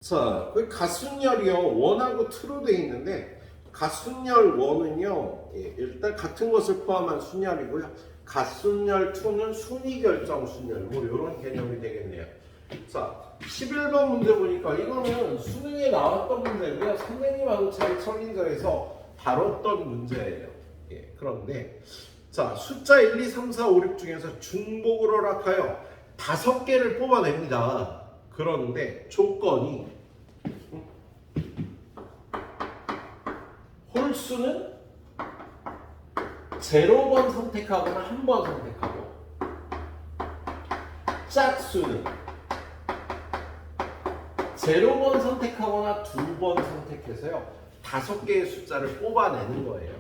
자, 그 가순열이요. 원하고 투로 되어 있는데 가순열 원은요. 일단 같은 것을 포함한 순열이고요. 가순열 2는 순위 결정 순열. 뭐 이런 개념이 되겠네요. 자, 11번 문제 보니까 이거는 수능에 나왔던 문제고요. 선생님하고 잘 청인절에서 다뤘던 문제예요. 그런데 자, 숫자 1, 2, 3, 4, 5, 6 중에서 중복을 허락하여 5개를 뽑아냅니다. 그런데 조건이 홀수는 0번 선택하거나 1번 선택하고 짝수는 0번 선택하거나 2번 선택해서요 5개의 숫자를 뽑아내는 거예요.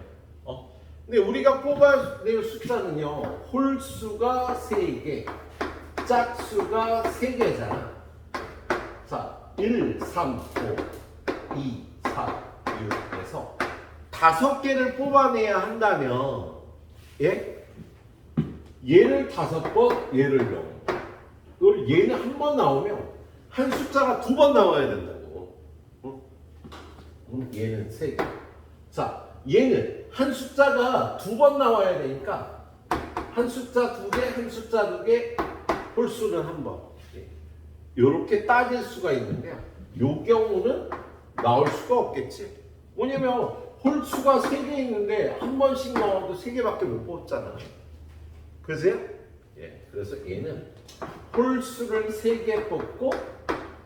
근데 우리가 뽑아낼 숫자는요 홀수가 3개, 짝수가 3개잖아. 자, 1, 3, 5, 2, 4, 6에서 5개를 뽑아내야 한다면 얘를 5번, 얘를 0번. 그리고 얘는 한 번 나오면 한 숫자가 2번 나와야 된다고. 얘는 3개. 자, 얘는 한 숫자가 2번 나와야 되니까 한 숫자 2개, 한 숫자 2개, 홀수는 1번. 이렇게 따질 수가 있는데요. 이 경우는 나올 수가 없겠지. 뭐냐면 홀수가 3개 있는데 한 번씩 나와도 3개밖에 못 뽑잖아. 그죠? 그래서 얘는 홀수를 3개 뽑고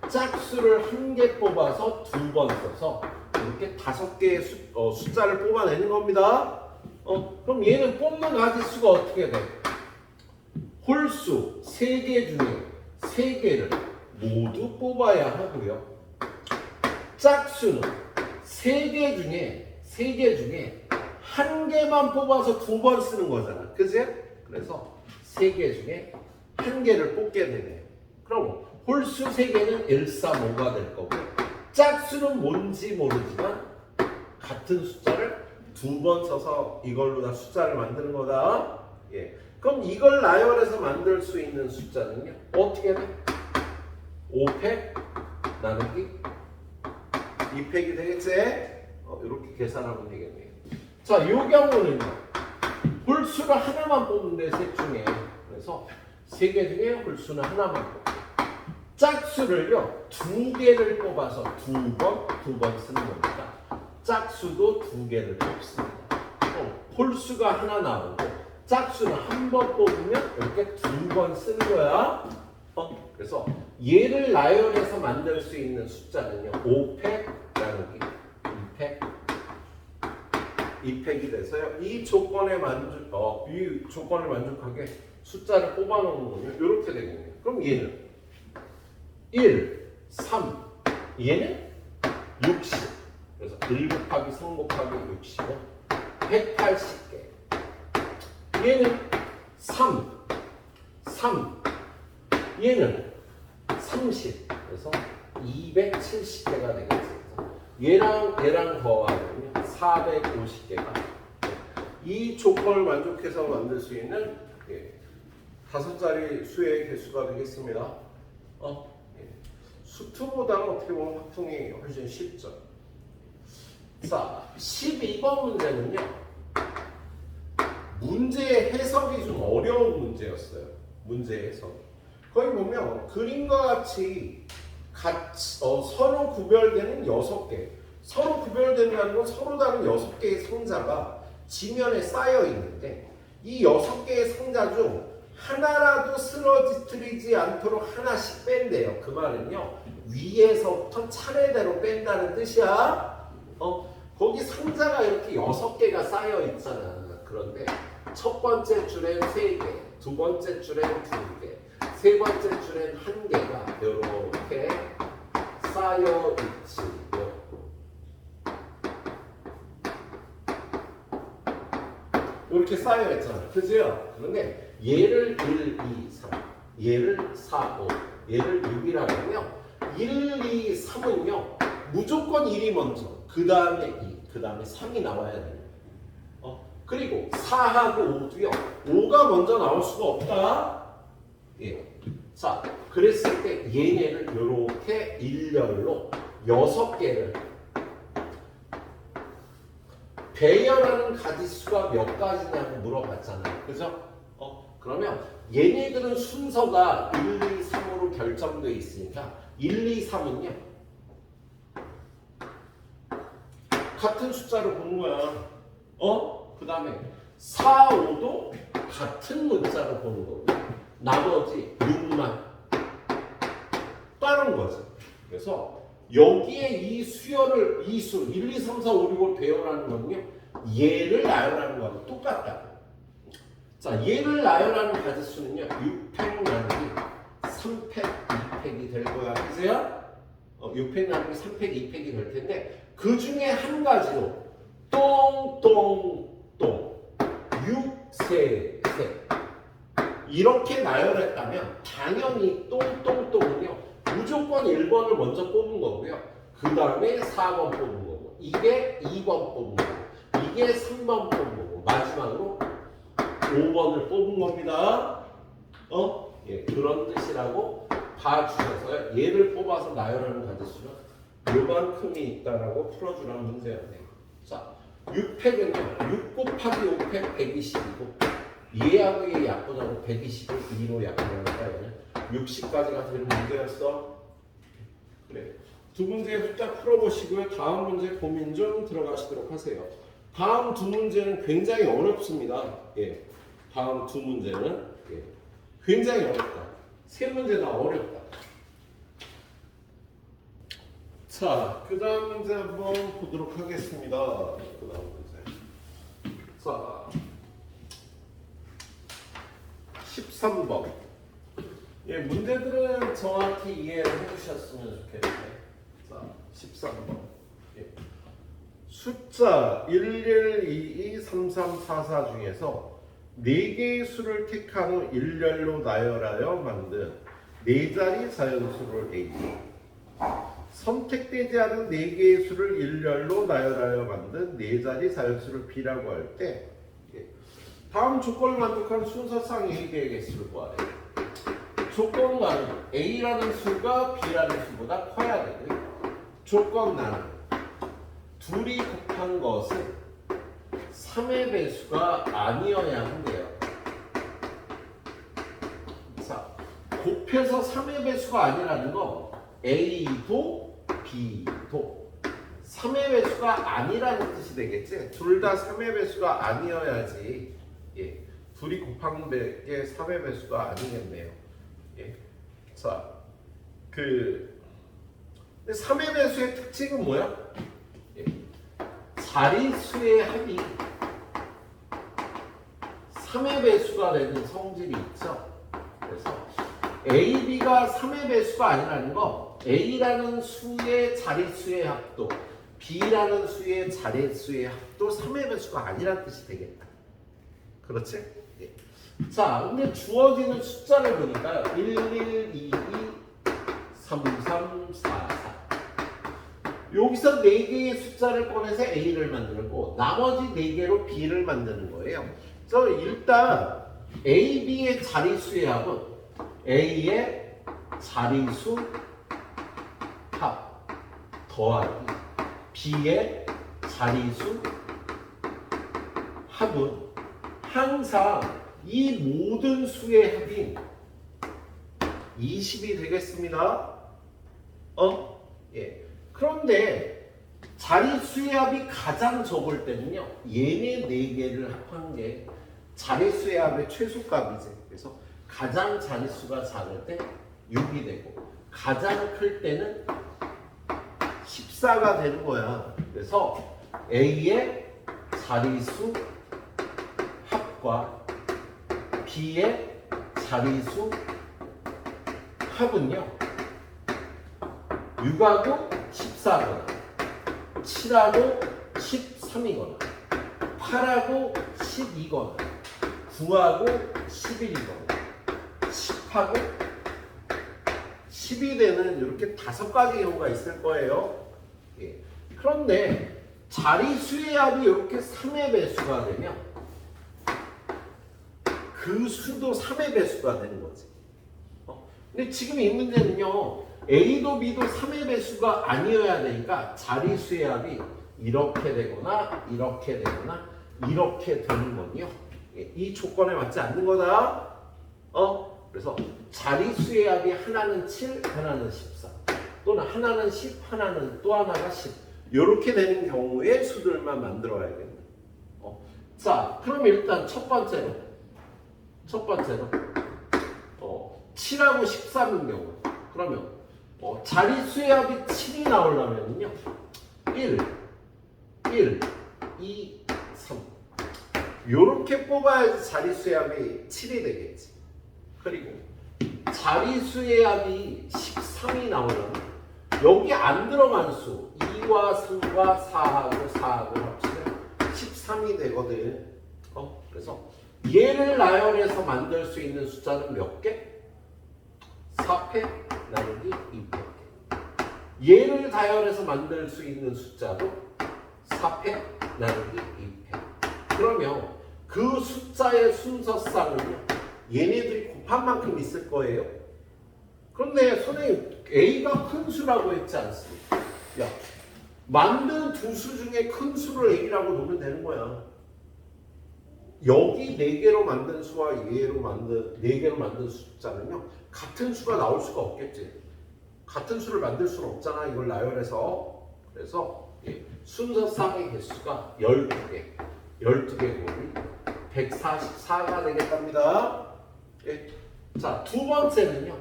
짝수를 1개 뽑아서 2번 써서 이렇게 5개의 숫자를 뽑아내는 겁니다. 그럼 얘는 뽑는 가지수가 어떻게 돼? 홀수 3개 중에 3개를 모두 뽑아야 하고요. 짝수는 3개 중에 1개만 뽑아서 2번 쓰는 거잖아. 그치? 그래서 3개 중에 1개를 뽑게 되네요. 그럼 홀수 3개는 1, 3, 5가 될 거고 짝수는 뭔지 모르지만 같은 숫자를 2번 써서 이걸로 다 숫자를 만드는 거다. 그럼 이걸 나열해서 만들 수 있는 숫자는요 어떻게 돼? 5팩 나누기 2팩이 되겠지? 이렇게 계산하면 되겠네요. 자, 이 경우는요 홀수가 하나만 뽑는데 셋 중에 그래서 3개 중에 홀수는 하나만 뽑고 짝수를요 2개를 뽑아서 2번 쓰는 겁니다. 짝수도 2개를 뽑습니다. 홀수가 하나 나오고 짝수는 한 번 뽑으면 이렇게 2번 쓰는 거야. 그래서 얘를 나열해서 만들 수 있는 숫자는요 5팩 나누기 2팩이 돼서요 이 조건을 만족하게 숫자를 뽑아놓는 거면 이렇게 되겠네요. 그럼 얘는 1, 3, 얘는 60. 그래서 1 곱하기 3 곱하기 60은 180개. 얘는 3, 얘는 30. 그래서 270개가 되겠습니다. 얘랑 더하면 450개가. 이 조건을 만족해서 만들 수 있는 5자리 수의 개수가 되겠습니다. 수투보다는 어떻게 보면 확통이 훨씬 쉽죠. 자, 12번 문제는요. 문제의 해석이 좀 어려운 문제였어요. 문제의 해석이. 거기 보면 그림과 같이 서로 구별되는 6개. 서로 구별된다는 건 서로 다른 6개의 상자가 지면에 쌓여 있는데 이 6개의 상자 중 하나라도 쓰러뜨리지 않도록 하나씩 뺀대요. 그 말은요. 위에서부터 차례대로 뺀다는 뜻이야. 거기 상자가 이렇게 6개가 쌓여 있잖아. 그런데 첫 번째 줄엔 3개, 두 번째 줄엔 2개, 세 번째 줄엔 1개가 이렇게 쌓여 있지요. 이렇게 쌓여 있잖아. 그죠? 그런데 얘를 1, 2, 3, 얘를 4, 5, 얘를 6이라면요. 1, 2, 3은요. 무조건 1이 먼저, 그 다음에 2, 그 다음에 3이 나와야 돼요. 그리고 4하고 5도요. 5가 먼저 나올 수가 없다. 자, 그랬을 때 얘네를 이렇게 일렬로 6개를 배열하는 가지수가 몇 가지냐고 물어봤잖아요. 그죠? 그러면 얘네들은 순서가 1, 2, 3으로 결정되어 있으니까 1, 2, 3은요 같은 숫자를 보는 거야. 그 다음에 4, 5도 같은 문자로 보는 거고 나머지 6만 다른 거죠. 그래서 여기에 이 수열을 이 수 1, 2, 3, 4, 5, 6을 배열하는 거는요 얘를 나열하는 거하고 똑같다. 자, 얘를 나열하는 가지수는요 6팩 나누기 3팩 2팩이 될 거야. 그죠? 6팩 나누기 3팩 2팩이 될 텐데 그 중에 한 가지로 똥똥똥 6, 세, 세 이렇게 나열했다면 당연히 똥똥똥은요 무조건 1번을 먼저 뽑은 거고요. 그 다음에 4번 뽑은 거고 이게 2번 뽑은 거고 이게 3번 뽑은 거고 마지막으로 5번을 뽑은 겁니다. 예, 그런 뜻이라고 봐주셔서 얘를 뽑아서 나열하는 가지수는 요만큼이 있다라고 풀어주라는 문제였네요. 자, 6팩은요 6 곱하기 5팩 120이고 얘하고 얘 약분하고 120을 2로 약분하니까 얘는 60까지가 되는 문제였어. 그래. 두 문제 후딱 풀어보시고요. 다음 문제 고민 좀 들어가시도록 하세요. 다음 두 문제는 굉장히 어렵습니다. 예. 다음 두 문제는 굉장히 어렵다. 세 문제 다 어렵다. 자, 그 다음 문제 한번 보도록 하겠습니다. 그 다음 문제. 자, 13번. 예, 문제들은 정확히 이해를 해주셨으면 좋겠는데. 자, 13번. 예. 숫자 11, 22, 33, 44 중에서 4개의 수를 택한 후 일렬로 나열하여 만든 4자리 자연수를 A. 선택되지 않은 4개의 수를 일렬로 나열하여 만든 4자리 자연수를 B라고 할 때 다음 조건을 만족하는 순서상 A의 개수를 구하래. 조건 나는 A라는 수가 B라는 수보다 커야 되고 조건 나는 둘이 곱한 것은 3의 배수가 아니어야 한대요. 자, 곱해서 3의 배수가 아니라는 거 A도 B도 3의 배수가 아니라는 뜻이 되겠지? 둘 다 3의 배수가 아니어야지. 예, 둘이 곱한 게 3의 배수가 아니겠네요. 예. 자, 3의 배수의 특징은 뭐야? 예. 자리수의 합이 3의 배수가 되는 성질이 있죠. 그래서 A, B가 3의 배수가 아니라는 거 A라는 수의 자리수의 합도 B라는 수의 자리수의 합도 3의 배수가 아니라는 뜻이 되겠다. 그렇지? 예. 자, 근데 주어지는 숫자를 보니까요. 11, 22, 33, 44 여기서 4개의 숫자를 꺼내서 A를 만들고 나머지 4개로 B를 만드는 거예요. 그래서 일단 A, B의 자리수의 합은 A의 자리수 합 더하기 B의 자리수 합은 항상 이 모든 수의 합인 20이 되겠습니다. 예. 그런데 자리수의 합이 가장 적을 때는요. 얘네 4개를 합한 게 자리수의 합의 최소값이지. 그래서 가장 자리수가 작을 때 6이 되고 가장 클 때는 14가 되는 거야. 그래서 A의 자리수 합과 B의 자리수 합은요 6하고 14거나 7하고 13이거나 8하고 12거나 9하고 11이거나 10하고 10이 되는 이렇게 5가지 경우가 있을 거예요. 예. 그런데 자리수의 합이 이렇게 3의 배수가 되면 그 수도 3의 배수가 되는 거지. 근데 지금 이 문제는요. A도 B도 3의 배수가 아니어야 되니까 자리수의 합이 이렇게 되거나 이렇게 되거나 이렇게 되는 건요. 이 조건에 맞지 않는 거다. 그래서 자리수의 합이 하나는 7, 하나는 14 또는 하나는 10, 하나는 또 하나가 10 이렇게 되는 경우에 수들만 만들어 야겠네. 자, 그럼 일단 첫 번째로 7하고 13인 경우 그러면 자리수의 합이 7이 나오려면요 1, 2, 3 요렇게 뽑아야지 자리수의 합이 7이 되겠지. 그리고 자리수의 합이 13이 나오려면 여기 안 들어간 수 2와 3과 4하고 합치면 13이 되거든. 그래서 얘를 나열해서 만들 수 있는 숫자는 몇 개? 4패 나누기 2패. 얘를 다열해서 만들 수 있는 숫자도 4패 나누기 2패. 그러면 그 숫자의 순서쌍은요 얘네들이 곱한 만큼 있을 거예요. 그런데 선생님 A가 큰 수라고 했지 않습니까? 야, 만든 두 수 중에 큰 수를 A라고 놓으면 되는 거야. 여기 4개로 만든 수와 얘로 만든 4개로 만든 숫자는요 같은 수가 나올 수가 없겠지. 같은 수를 만들 수는 없잖아. 이걸 나열해서. 그래서 순서쌍의 개수가 12개 12개 곱이 144가 되겠답니다. 자, 두 번째는요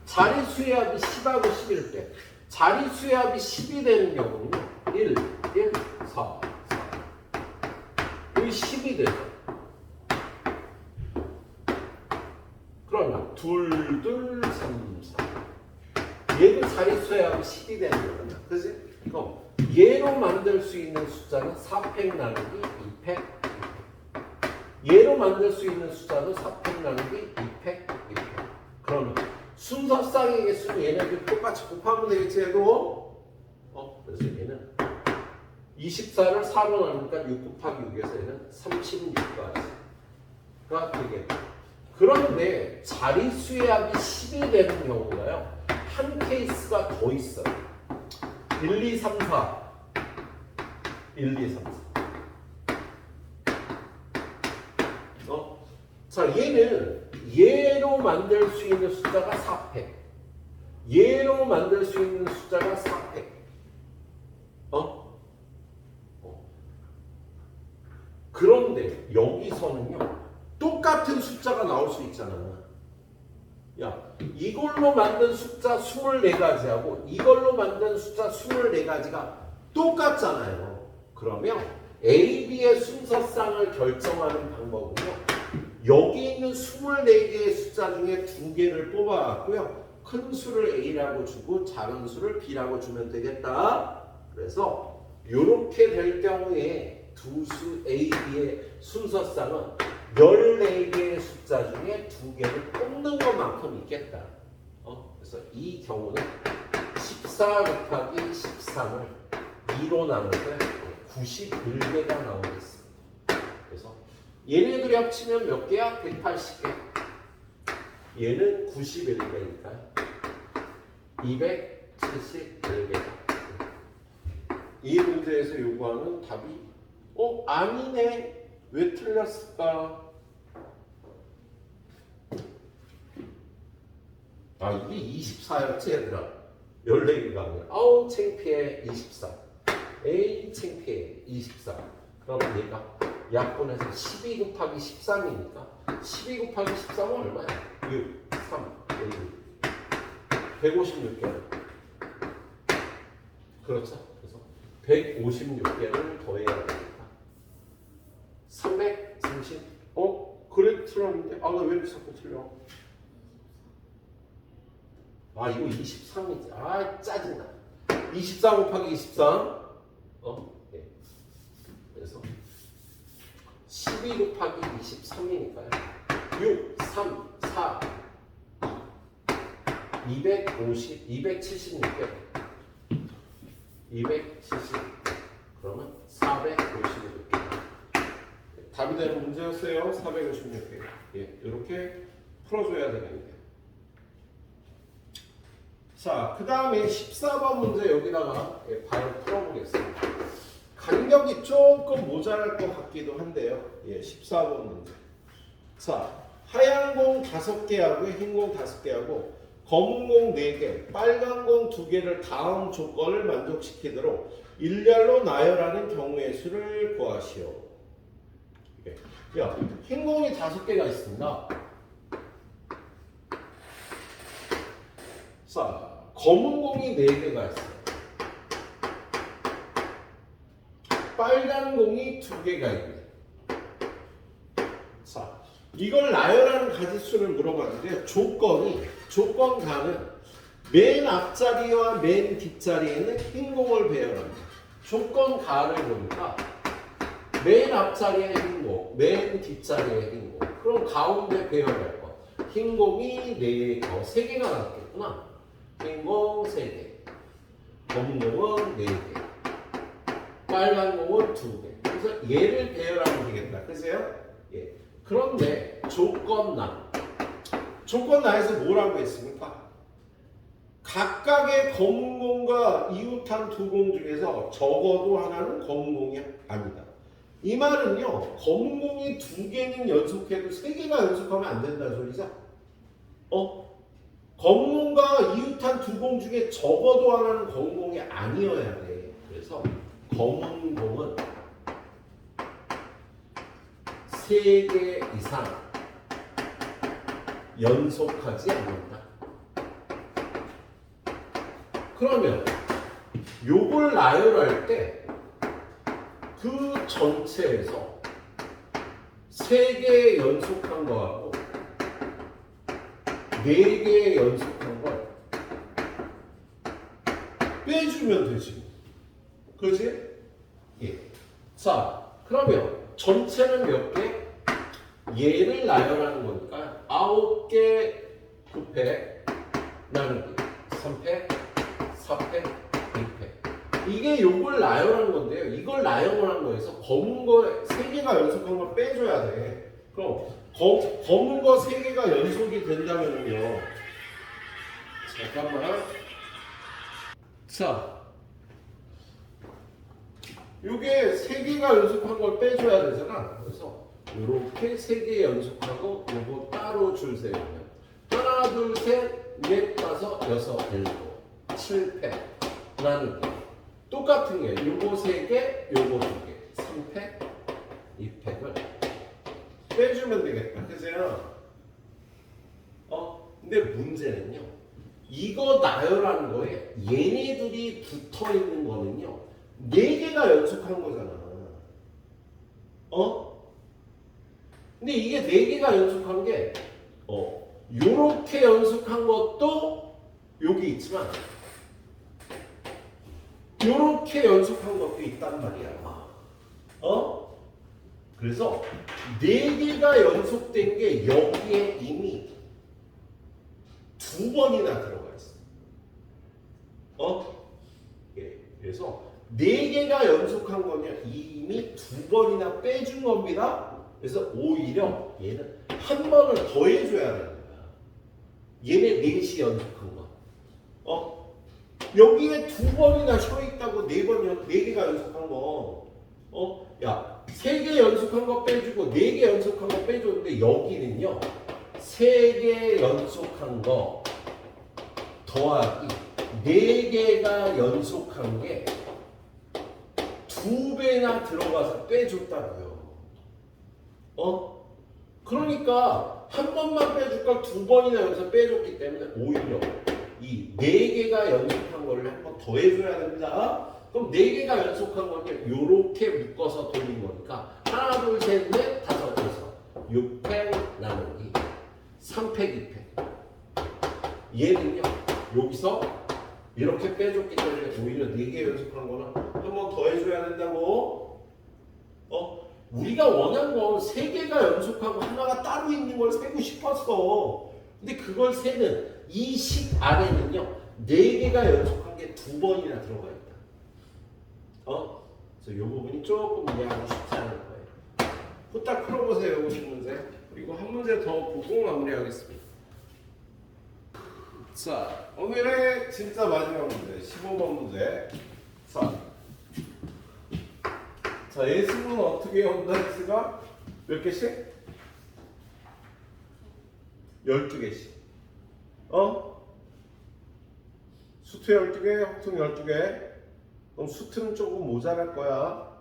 자리수의 합이 10하고 11일 때 자리수의 합이 10이 되는 경우는요 1, 4 여기 10이 되죠. 그러면 2, 3, 4 얘도 자리수의 합이 10이 되는 거잖아. 그치? 그럼 얘로 만들 수 있는 숫자는 4팩 나누기 2팩 얘로 만들 수 있는 숫자도 4팩 나누기 2팩 2팩. 그러면 순서쌍의 개수는 얘네들 똑같이 곱하면 되겠지 얘도. 그래서 얘는 24를 4로 나누니까 6 곱하기 6에서 얘는 36까지가 되겠다. 그런데 자리수의 합이 10이 되는 경우가요 한 케이스가 더 있어요. 1, 2, 3, 4 1, 2, 3, 4 자, 얘는 얘로 만들 수 있는 숫자가 4팩 얘로 만들 수 있는 숫자가 4팩 그런데 여기서는요 똑같은 숫자가 나올 수 있잖아. 야, 이걸로 만든 숫자 24가지하고 이걸로 만든 숫자 24가지가 똑같잖아요. 그러면 A, B의 순서쌍을 결정하는 방법은요 여기 있는 24개의 숫자 중에 2개를 뽑아갖고요 큰 수를 A라고 주고 작은 수를 B라고 주면 되겠다. 그래서 이렇게 될 경우에 두 수 A, B의 순서쌍은 14개의 숫자 중에 2개를 뽑는 것만큼 있겠다. 그래서 이 경우는 14 곱하기 13을 2로 나누면 91개가 나오겠습니다. 그래서 얘네들이 합치면 몇 개야? 180개. 얘는 91개니까 271개다. 이 문제에서 요구하는 답이 아니네. 왜 틀렸을까? 이게 24였지 얘들아. 14개가 아니라. 아우 창피해. 24. 에이 창피해. 24. 그러면 얘가 약분해서 12 곱하기 13이니까 12 곱하기 13은 얼마야? 6, 3, 1, 156개. 그렇죠? 그래서 156개를 더해야 되니까 330. 그래 틀렸는데 나 왜 이렇게 자꾸 틀려? 이거 23이지. 짜증나. 24 곱하기 23. 네. 그래서 12 곱하기 23이니까요. 6, 3, 4, 250, 276개. 270. 그러면 456개. 답이 되는 문제였어요. 456개. 이렇게 풀어줘야 되겠네요. 자, 그 다음에 14번 문제 여기다가 바로 풀어보겠습니다. 간격이 조금 모자랄 것 같기도 한데요. 14번 문제. 자, 하얀 공 5개하고 흰 공 5개하고 검은 공 4개, 빨간 공 2개를 다음 조건을 만족시키도록 일렬로 나열하는 경우의 수를 구하시오. 흰 공이 5개가 있습니다. 자, 검은 공이 4개가 있어요. 빨간 공이 2개가 있네. 자, 이걸 나열하는 가지수를 물어봤는데요. 조건 가는 맨 앞자리와 맨 뒷자리에는 흰 공을 배열합니다. 조건 가를 보니까 맨 앞자리에 흰 공, 맨 뒷자리에 흰 공. 그럼 가운데 배열할 거. 흰 공이 3개가 나왔겠구나. 흰 공 3개, 검은 공은 4개, 빨간 공은 2개. 그래서 얘를 배열하면 되겠다. 그래서요? 예. 그런데 조건란에서 뭐라고 했습니까? 각각의 검은 공과 이웃한 2공 중에서 적어도 하나는 검은 공이 아니다. 이 말은요, 검은 공이 2개는 연속해도 3개가 연속하면 안 된다는 소리죠. 검은 공과 이웃한 2공 중에 적어도 하나는 검은 공이 아니어야 돼. 그래서 검은 공은 3개 이상 연속하지 않는다. 그러면 요걸 나열할 때 그 전체에서 3개 연속한 거하고 4개 연속한 걸 빼주면 되지. 그렇지? 예. 자, 그러면 전체는 몇 개? 얘를 나열하는 거니까 9개 9팩 나누기 3팩 4팩 2팩. 이게 요걸 나열하는 건데요. 이걸 나열하는 거에서 검은 거 3개가 연속한 걸 빼줘야 돼. 그럼 검은 거 3개가 연속이 된다면요. 잠깐만. 자, 요게 3개가 연속한 걸 빼줘야 되잖아. 그래서 요렇게 3개 연속하고 요거 따로 줄 세우면 하나, 둘, 셋, 넷, 다섯, 여섯, 일곱, 7팩 나누기. 똑같은 게 요거 3개, 요거 2개, 3팩, 2팩을 빼주면 되겠다. 그죠? 근데 문제는요. 이거 나열하는 거에 얘네들이 붙어 있는 거는요. 4개가 연속한 거잖아. 근데 이게 4개가 연속한 게 요렇게 연속한 것도 여기 있지만 요렇게 연속한 것도 있단 말이야. 그래서 4개가 연속된 게 여기에 이미 2번이나 들어가 있어. 예. 그래서 4개가 연속한 거냐 이미 2번이나 빼준 겁니다. 그래서 오히려 얘는 한 번을 더 해줘야 되는 거야. 얘네 4시 연속한 거. 여기에 2번이나 서 있다고 4개가 연속한 거. 야, 3개 연속한 거 빼주고 4개 연속한 거 빼줬는데 여기는요. 3개 연속한 거 더하기 4개가 연속한 게 2배나 들어가서 빼줬다고요. 그러니까 한 번만 빼줄 걸 2번이나 여기서 빼줬기 때문에 오히려 이 4개가 연속한 거를 한 번 더 해줘야 됩니다. 그럼 4개가 연속한 거는 요렇게 묶어서 돌린 거니까 하나, 둘, 셋, 넷, 다섯, 여섯, 6팩 나누기 3팩, 2팩. 얘는요 여기서 이렇게 빼줬기 때문에 오히려 4개 연속한 거는 한 번 더 해줘야 된다고. 우리가 원한 건 3개가 연속하고 하나가 따로 있는 걸 세고 싶었어. 근데 그걸 세는 이 식 안에는요 4개가 연속한 게 2번이나 들어가 있다. 그래서 이 부분이 조금 이해하기 쉽지 않을 거예요. 후딱 풀어보세요. 50문제. 그리고 한 문제 더 보고 마무리하겠습니다. 자, 오늘의 진짜 마지막 문제, 15번 문제. 자, 예수는 어떻게 온다 했으가 몇 개씩? 12개씩. 수트 12개, 확통 12개. 그럼 수트는 조금 모자랄 거야.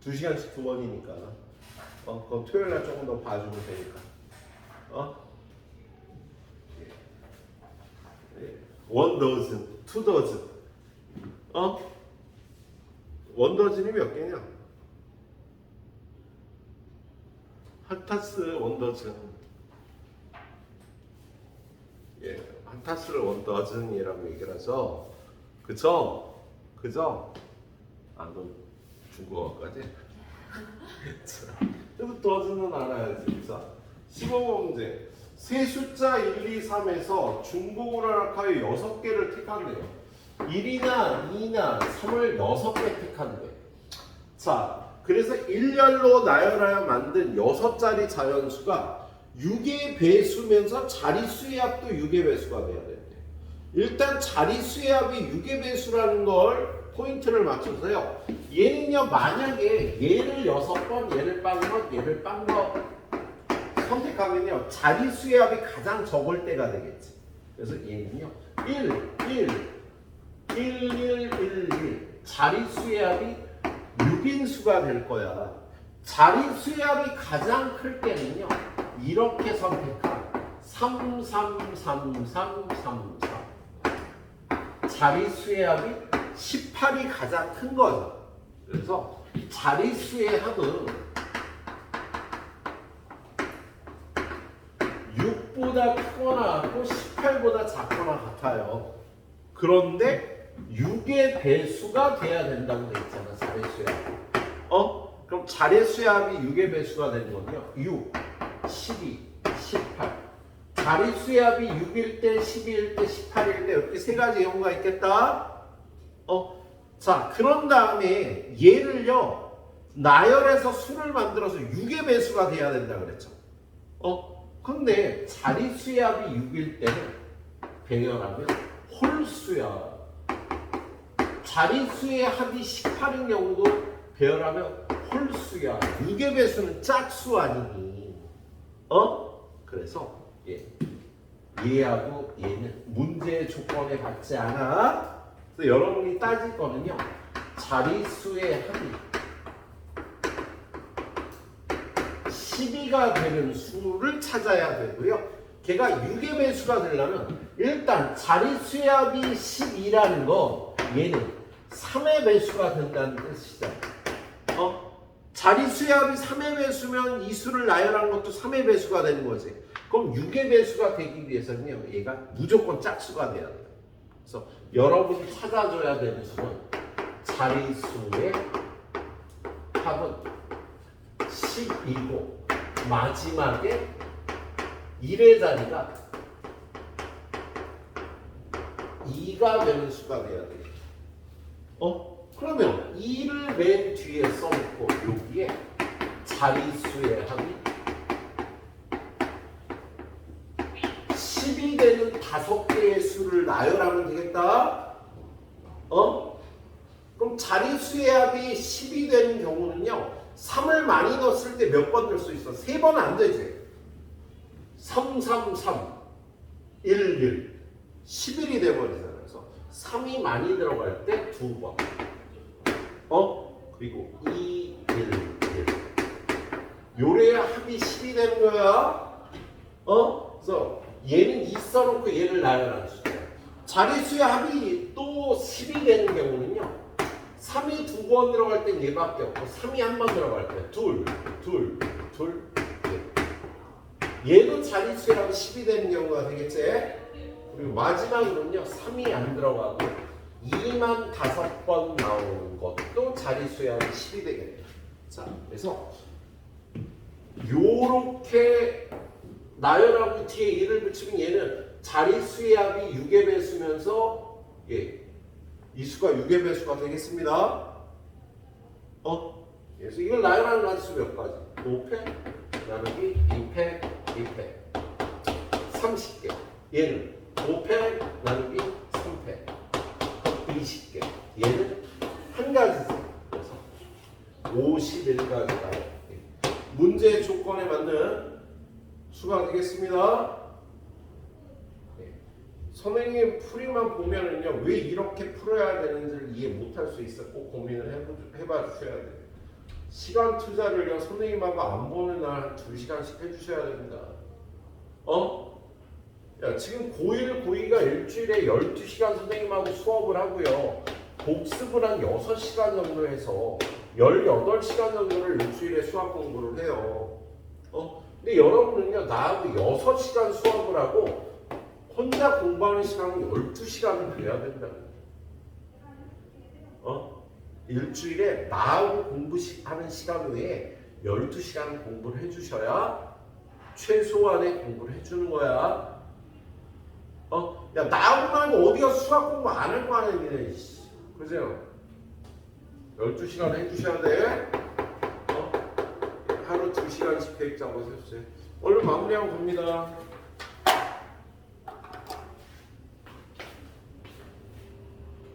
2시간씩 2번이니까. 그럼 토요일날 조금 더 봐주면 되니까. 원 더즌, 투 더즌. 원 더즌이 몇 개냐? 한 타스 원 더즌. 한 타스를 원 더즌이라고 얘기를 하죠. 그죠? 넌 중국어까지? 그래도 더즌은 알아야지. 자, 15번 문제. 세 숫자 1, 2, 3에서 중복을 하락하여 6개를 택한대요. 1이나 2나 3을 6개 택한대. 자, 그래서 일렬로 나열하여 만든 6자리 자연수가 6의 배수면서 자리수의 합도 6의 배수가 돼야 된대. 일단 자리수의 합이 6의 배수라는 걸 포인트를 맞춰서요. 얘는요, 만약에 얘를 6번, 얘를 빵번, 얘를 빵번 선택하면요, 자리수의 합이 가장 적을 때가 되겠지. 그래서 얘는요, 1 자리수의 합이 6인수가 될 거야. 자리수의 합이 가장 클 때는요, 이렇게 선택한 3, 3, 3, 3, 3, 3. 자리수의 합이 18이 가장 큰 거죠. 그래서 자리수의 합은 6보다 크거나 같고 18보다 작거나 같아요. 그런데 6의 배수가 돼야 된다고 돼 있잖아, 자리수의 합. 그럼 자리수의 합이 6의 배수가 되는 건요. 6, 12, 18. 자리수의 합이 6일 때, 12일 때, 18일 때 이렇게 세 가지 경우가 있겠다. 자, 그런 다음에 얘를요, 나열해서 수를 만들어서 6의 배수가 돼야 된다 그랬죠. 근데 자리수의 합이 6일 때는 배열하면 홀수야. 자리수의 합이 18인 경우도 배열하면 홀수야. 6의 배수는 짝수 아니니. 그래서 얘하고 얘는 문제의 조건에 받지 않아. 그래서 여러분이 따질 거는요, 자리수의 합이 12가 되는 수를 찾아야 되고요. 걔가 6의 배수가 되려면 일단 자리수의 합이 12라는 거, 얘는 3의 배수가 된다는 뜻이죠. 자리수의 합이 3의 배수면 이 수를 나열한 것도 3의 배수가 되는 거지. 그럼 6의 배수가 되기 위해서는요, 얘가 무조건 짝수가 돼야 돼요. 그래서 여러분이 찾아줘야 되는 수는 자리수의 합은 12고 마지막에 1의 자리가 2가 되는 수가 돼야 돼요. 그러면 2를 맨 뒤에 써놓고 여기에 자리수의 합이 10이 되는 5개의 수를 나열하면 되겠다. 그럼 자리수의 합이 10이 되는 경우는요, 3을 많이 넣었을 때 몇 번 넣을 수 있어? 3번 안 되지. 3, 3, 3, 1, 1, 11이 돼버리잖아. 그래서 3이 많이 들어갈 때 2번. 그리고 2, 1, 1. 요래야 합이 10이 되는 거야. 그래서 얘는 2 써놓고 얘를 나열하는 수야. 자리수의 합이 또 10이 되는 경우는요, 3이 2번 들어갈 땐 얘밖에 없고 3이 한 번 들어갈 때 둘. 얘도 자리수의 합이 10이 되는 경우가 되겠지. 그리고 마지막으로는요, 3이 안 들어가고 2만 5번 나오는 것도 자리수의 합이 10이 되겠네요. 자, 그래서 요렇게 나열하고 뒤에 1을 붙이면 얘는 자리수의 합이 6의 배수면서 이 수가 6의 배수가 되겠습니다. 그래서 이걸 나열하는 가지수 몇 가지? 5팩 나누기 2팩 2팩 30개. 얘는 5팩 나누기 3팩 20개. 얘는 한 가지지. 그래서 51가지가 문제의 조건에 맞는 수가 되겠습니다. 선생님 풀이만 보면은요, 왜 이렇게 풀어야 되는지를 이해 못할 수 있어. 꼭 고민을 해봐 주셔야 돼요. 시간 투자를요, 선생님하고 안 보는 날 2시간씩 해주셔야 됩니다. 야, 지금 고1, 고2가 일주일에 12시간 선생님하고 수업을 하고요. 복습을 한 6시간 정도 해서 18시간 정도를 일주일에 수학 공부를 해요. 근데 여러분은요, 나하고 6시간 수업을 하고 혼자 공부하는 시간은 12시간을 돼야 된다고. 일주일에 나하고 공부하는 시간 외에 12시간 공부를 해주셔야 최소한의 공부를 해주는 거야. 야, 나하고 말고 어디가 수학 공부 안 할 거 아니네. 그죠? 12시간 해주셔야 돼. 하루 2시간씩 계획 잡아서 해주세요. 얼른 마무리하고 갑니다.